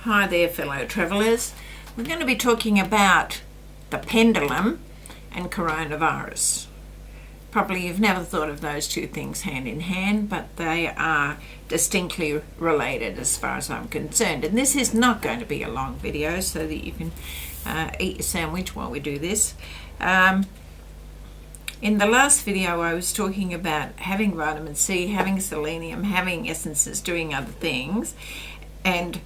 Hi there, fellow travellers. We're going to be talking about the pendulum and coronavirus. Probably you've never thought of those two things hand in hand, but they are distinctly related as far as I'm concerned. And this is not going to be a long video so that you can eat your sandwich while we do this. In the last video I was talking about having vitamin C, having selenium, having essences, doing other things, and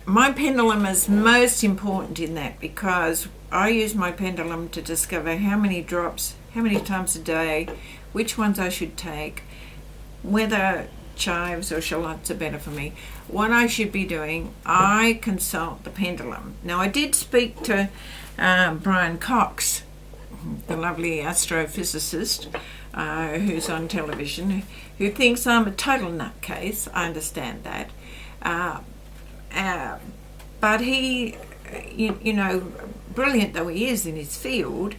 my pendulum is most important in that because I use my pendulum to discover how many drops, how many times a day, which ones I should take, whether chives or shallots are better for me, what I should be doing. I consult the pendulum. Now I did speak to Brian Cox, the lovely astrophysicist who's on television, who thinks I'm a total nutcase. I understand that. But he, you know, brilliant though he is in his field,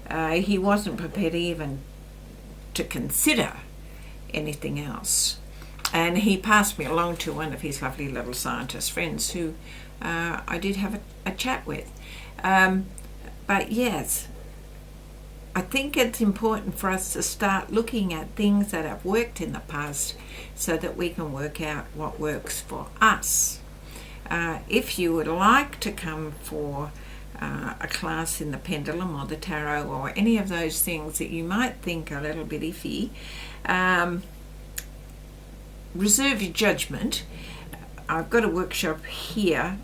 he wasn't prepared even to consider anything else. And he passed me along to one of his lovely little scientist friends who I did have a chat with. But yes, I think it's important for us to start looking at things that have worked in the past so that we can work out what works for us. If you would like to come for a class in the pendulum or the tarot or any of those things that you might think are a little bit iffy, reserve your judgment. I've got a workshop here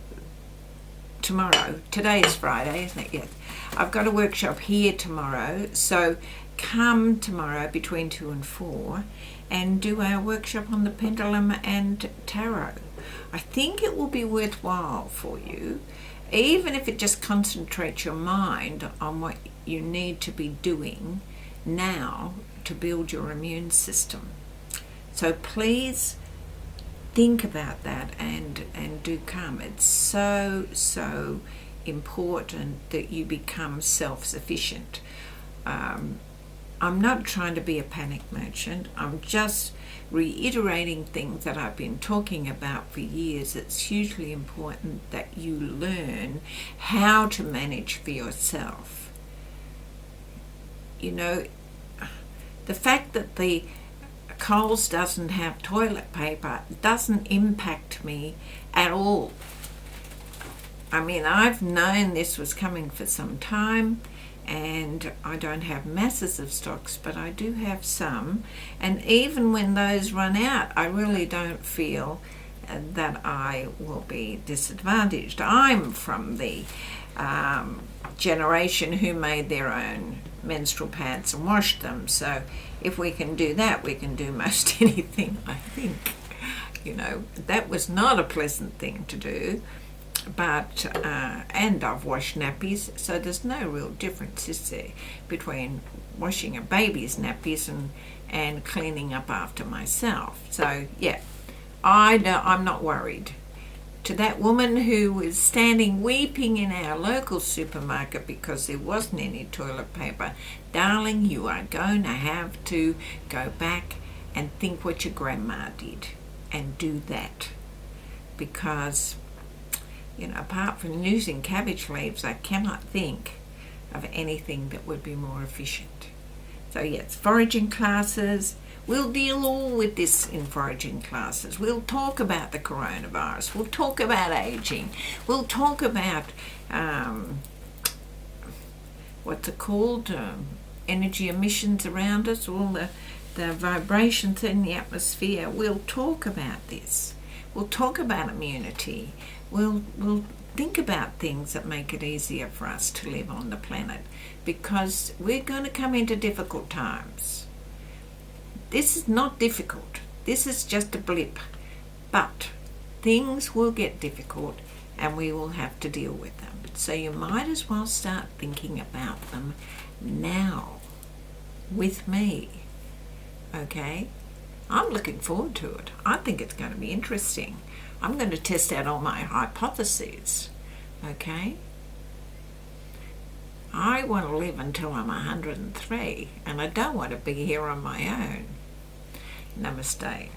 tomorrow. Today is Friday, isn't it? Yes. I've got a workshop here tomorrow, so come tomorrow between 2 and 4 and do our workshop on the pendulum and tarot. I think it will be worthwhile for you, even if it just concentrates your mind on what you need to be doing now to build your immune system. So please think about that and do come. It's so important that you become self-sufficient. I'm not trying to be a panic merchant. I'm just reiterating things that I've been talking about for years. It's hugely important that you learn how to manage for yourself. You know, the fact that the Coles doesn't have toilet paper doesn't impact me at all. I mean, I've known this was coming for some time, and I don't have masses of stocks, but I do have some, and even when those run out, I really don't feel that I will be disadvantaged. I'm from the generation who made their own menstrual pads and washed them, so if we can do that, we can do most anything, I think. You know, that was not a pleasant thing to do. But and I've washed nappies, so there's no real difference, is there, between washing a baby's nappies and cleaning up after myself. So yeah, I'm not worried. To that woman who was standing weeping in our local supermarket because there wasn't any toilet paper, darling, you are going to have to go back and think what your grandma did and do that, because you know, apart from using cabbage leaves, I cannot think of anything that would be more efficient. So yes, foraging classes. We'll deal all with this in foraging classes. We'll talk about the coronavirus. We'll talk about aging. We'll talk about what's it called? Energy emissions around us, all the vibrations in the atmosphere. We'll talk about this. We'll talk about immunity. We'll think about things that make it easier for us to live on the planet, because we're going to come into difficult times. This is not difficult. This is just a blip. But things will get difficult and we will have to deal with them. So you might as well start thinking about them now with me. Okay? I'm looking forward to it. I think it's going to be interesting. I'm going to test out all my hypotheses, okay? I want to live until I'm 103, and I don't want to be here on my own. Namaste.